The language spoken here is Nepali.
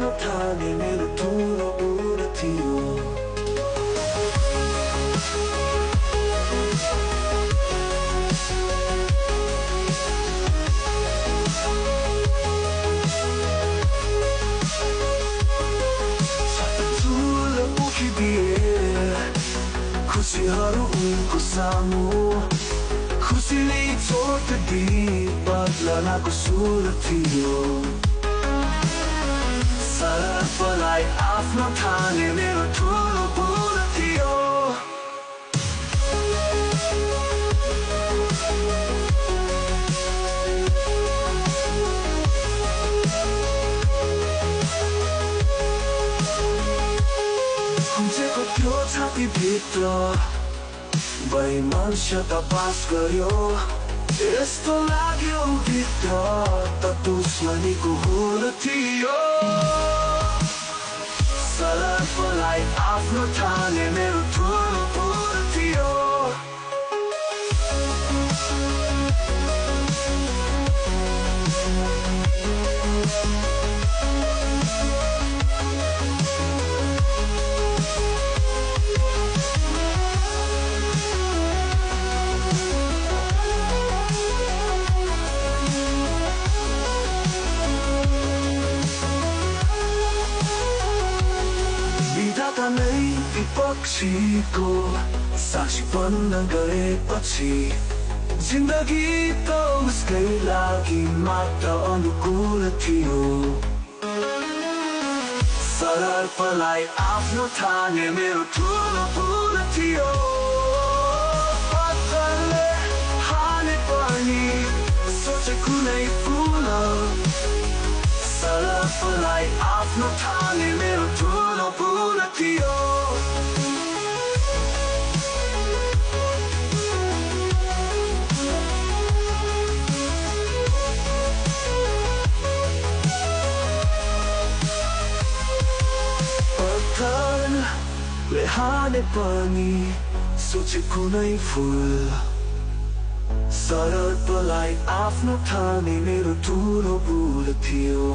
आफ्नो ठाने मेरो ठुलो बुढो थियो। ठुलो पोखिदिए खुसीहरू उनको सामु, खुसीले छोडिदिए बदलनको सुर थियो। सर्पलाई आफ्नो ठाने मेरो ठुलो बुढो थियो। खुम्चेको थियो छातीभित्र वैमनस्यता बास गर्यो। यस्तो लाग्यो भित्र त दुश्मनीको हुल थियो। सर्पलाई आफ्नो ठाने मेरो ठुलो बुढो थियो। विधाता नै विपक्षीको साक्षी बन्न गएपछि जिन्दगी त उसकै लागि मात्र अनुकूल थियो। सर्पलाई आफ्नो ठाने मेरो ठुलो बुढो थियो। पत्थरले हाने पनि सोचे कुनै फुल, सर्पलाई आफ्नो ठाने मेरो ठुलो बुढो थियो। पत्थरले हाने पनि सोचे कुनै फुल, सर्पलाई आफ्नो ठाने मेरो ठुलो बुढो थियो।